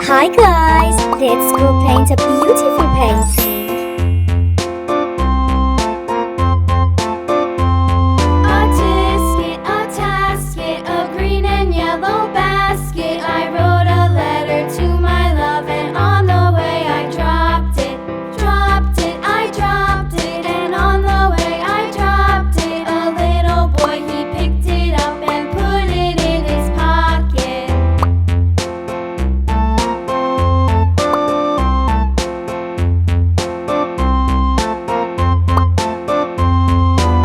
Hi guys, let's go paint a beautiful painting. A tisket, a tasket, a green and yellow basket. I wrote a letter to my love, and on the way I dropped it, I dropped it, and on the way I dropped it. A little boy, he picked it up and put it in his pocket.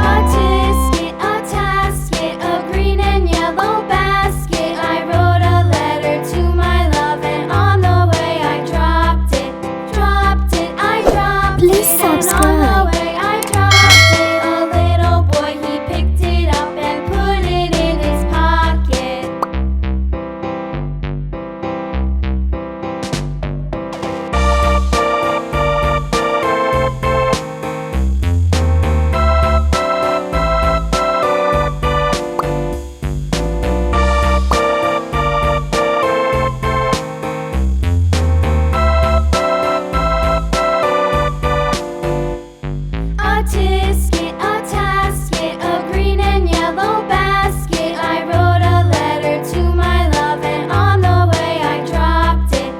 A tisket, a tasket, a green and yellow basket. I wrote a letter to my love, and on the way I dropped it, I dropped Please it, and on the subscribe. way I dropped it. A little boy, he picked it up and put it in his pocket. A tisket, a tasket, a green and yellow basket. I wrote a letter to my love, and on the way I dropped it,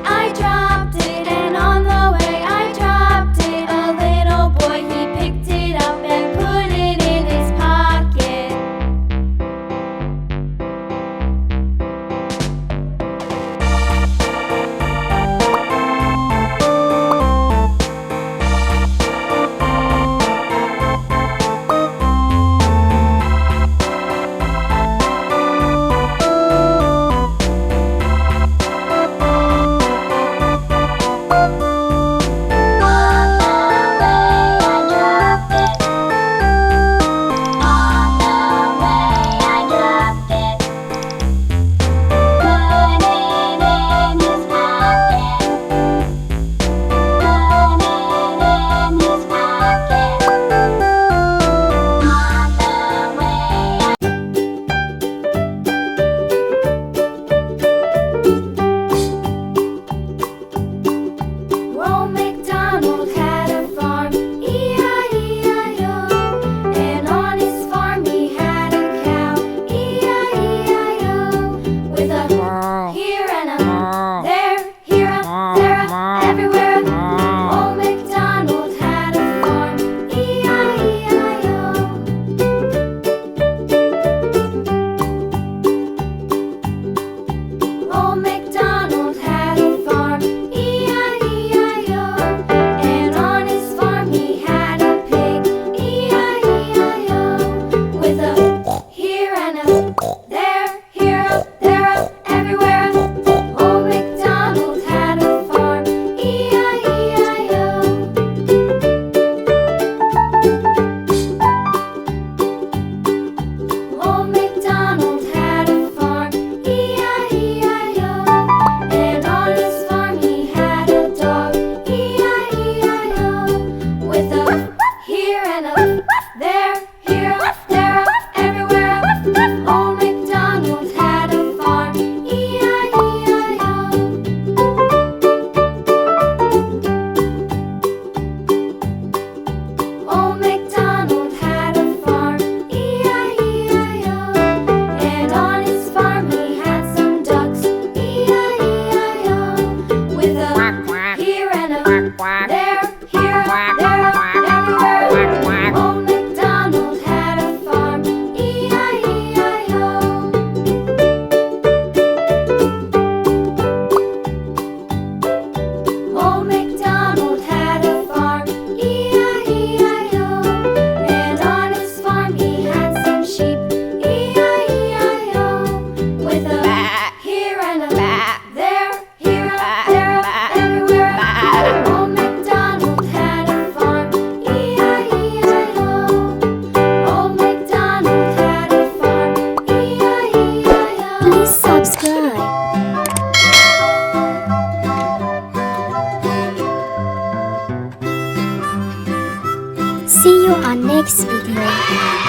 I dropped it, and on the way I dropped it. A little boy, he picked it up and put it in his pocket. Old MacDonald had a farm, E-I-E-I-O. And on his farm he had a cow, E-I-E-I-O. With a here and a there, here a, there a, everywhere. Old MacDonald had a farm, E-I-E-I-O. Old MacDonald had a farm, E-I-E-I-O. And on his farm he had a pig, E-I-E-I-O. With a here and a there, here a, there a, everywhere. Old MacDonald had a farm, E-I-E-I-O. Old MacDonald had a farm, E-I-E-I-O. And on his farm he had a dog, E-I-E-I-O. With a here and a there, here a, there a, everywhere. Old MacDonald had a farm, E-I-E-I-O. Old MacDonald had a farm, E-I-E-I-O. And on his farm he had some ducks, E-I-E-I-O. With a here and a there, here, there, everywhere. Old MacDonald had a farm, E-I-E-I-O. Old MacDonald had a farm, E-I-E-I-O. And on his farm he had some sheep, E-I-E-I-O. With a here and a there, here a, there a, everywhere. Old MacDonald had a farm, E-I-E-I-O. Old MacDonald had a farm, E-I-E-I-O. Please subscribe. See you on next video.